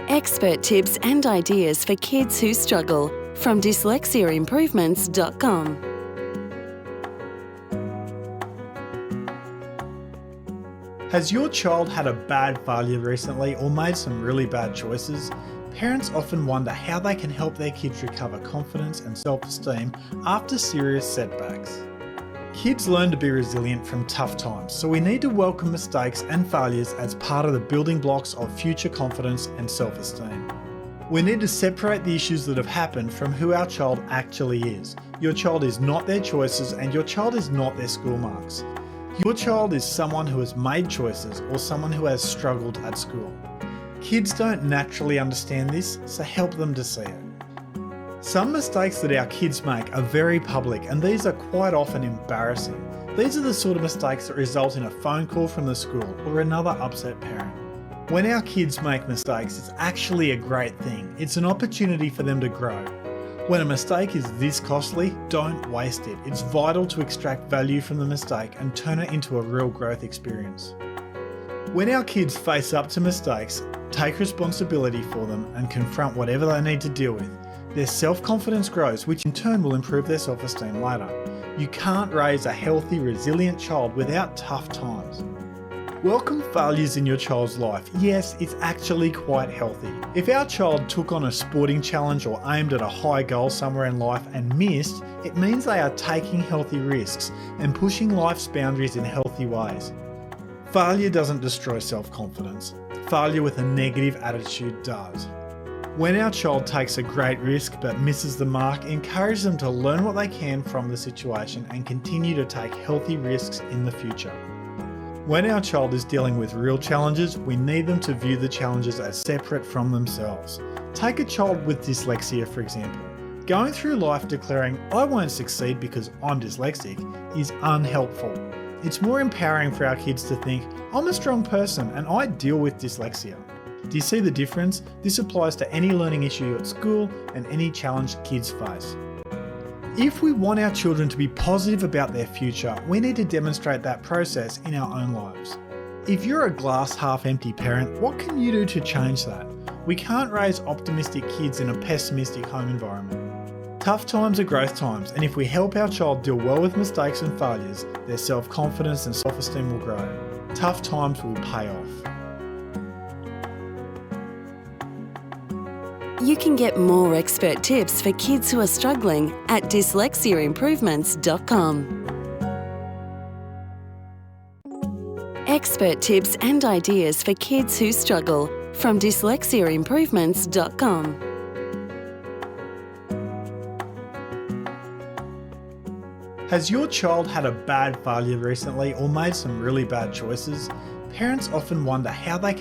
Expert tips and ideas for kids who struggle from dyslexiaimprovements.com. Has your child had a bad failure recently or made some really bad choices? Parents often wonder how they can help their kids recover confidence and self-esteem after serious setbacks. Kids learn to be resilient from tough times, so we need to welcome mistakes and failures as part of the building blocks of future confidence and self-esteem. We need to separate the issues that have happened from who our child actually is. Your child is not their choices, and your child is not their school marks. Your child is someone who has made choices or someone who has struggled at school. Kids don't naturally understand this, so help them to see it. Some mistakes that our kids make are very public, and these are quite often embarrassing. These are the sort of mistakes that result in a phone call from the school or another upset parent. When our kids make mistakes, it's actually a great thing. It's an opportunity for them to grow. When a mistake is this costly, don't waste it. It's vital to extract value from the mistake and turn it into a real growth experience. When our kids face up to mistakes, take responsibility for them and confront whatever they need to deal with, their self-confidence grows, which in turn will improve their self-esteem later. You can't raise a healthy, resilient child without tough times. Welcome failures in your child's life. Yes, it's actually quite healthy. If our child took on a sporting challenge or aimed at a high goal somewhere in life and missed, it means they are taking healthy risks and pushing life's boundaries in healthy ways. Failure doesn't destroy self-confidence. Failure with a negative attitude does. When our child takes a great risk but misses the mark, encourage them to learn what they can from the situation and continue to take healthy risks in the future. When our child is dealing with real challenges, we need them to view the challenges as separate from themselves. Take a child with dyslexia, for example. Going through life declaring, "I won't succeed because I'm dyslexic," is unhelpful. It's more empowering for our kids to think, "I'm a strong person and I deal with dyslexia." Do you see the difference? This applies to any learning issue at school and any challenge kids face. If we want our children to be positive about their future, we need to demonstrate that process in our own lives. If you're a glass half empty parent, what can you do to change that? We can't raise optimistic kids in a pessimistic home environment. Tough times are growth times, and if we help our child deal well with mistakes and failures, their self-confidence and self-esteem will grow. Tough times will pay off. You can get more expert tips for kids who are struggling at dyslexiaimprovements.com. Expert tips and ideas for kids who struggle from dyslexiaimprovements.com. Has your child had a bad failure recently or made some really bad choices? Parents often wonder how they can